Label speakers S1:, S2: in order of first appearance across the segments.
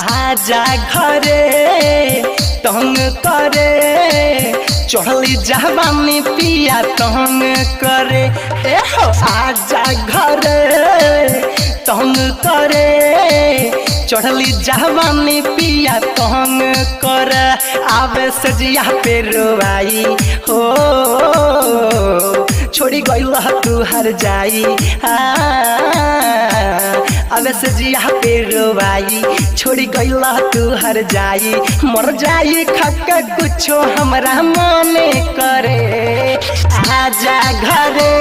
S1: आजा घरे तंग करे चढ़ली जवानी पिया तंग करे ए हो आजा घरे तंग करे चढ़ली जवानी पिया तंग कर आवे सजिया पे रोवाई हो छोड़ी गइल तू हर जाई आवे सजिया पे रोवाई छोड़ी गइल तू हर जाई मर जाई खक कुछो हमरा मने करे आजा घरे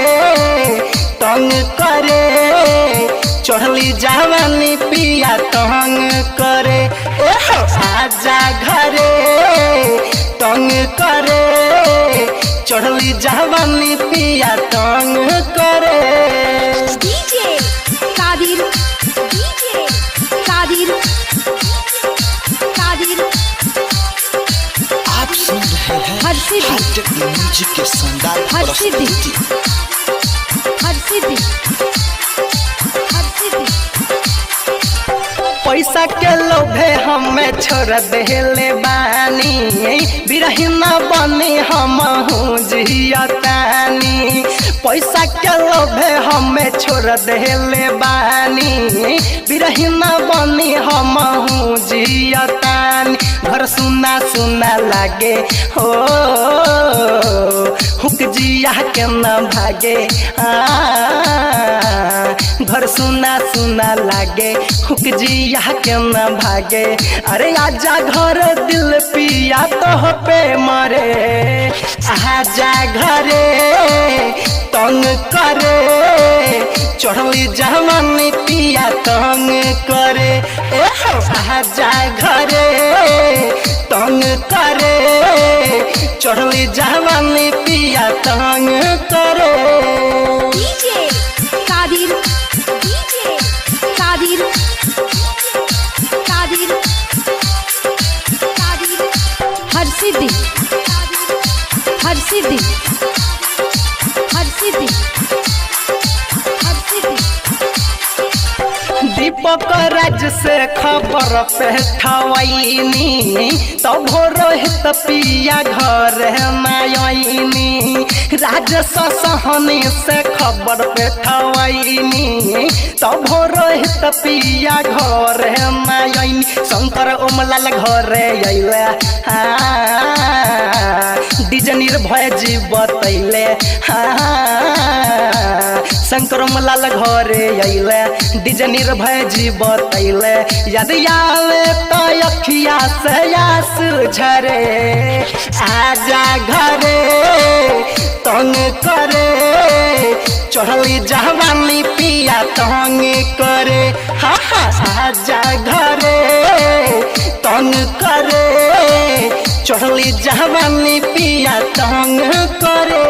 S1: तंग करे चढ़ली जवानी पिया तंग करे आजा घरे तंग करे चढ़ली जवानी पिया तंग करे
S2: डीजे कादिर
S3: आप सुन रहे हैं हाईटेक म्यूजिक के शानदार प्रस्तुति।
S1: पैसा के लोभे हमें छोड़ देले बानी बिरहिन बनी हम जियतानी पैसा के लोभे हमें छोड़ देले बानी बिरहिन बनी हम जियतानी घर सुना सुना लागे हो हुक जिया के न भागे घर सुना सुना लागे हुक जिया के न भागे अरे आजा घर दिल पिया तो पे मरे आजा घरे तंग करे चढ़ली जवानी पिया तंग करे आजा घरे तंग करे चढ़ली जवानी पिया तंग करे
S2: डीजे कादिर हर सिद्धि
S1: दीपक राज से खबर पे ठवैनी तब रोहित पिया घर मायनी राज सहनी से खबर पे ठवैनी तब रोहित पिया घर मायनी शंकर ओमलाल घर अइले डीजे निर्भय जी बतैले शंकर ओमलाल घर अइले डीजे निर्भय जी बतैले याद आवे तो अखिया से आंसू झरे आजा घरे तंग करे चढ़ली जवानी पिया तंग करे आजा घरे तंग करे चढ़ली जवानी पिया तंग करे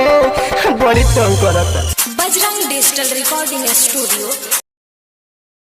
S1: बड़ी तंग करता
S2: बजरंग डिजिटल रिकॉर्डिंग स्टूडियो।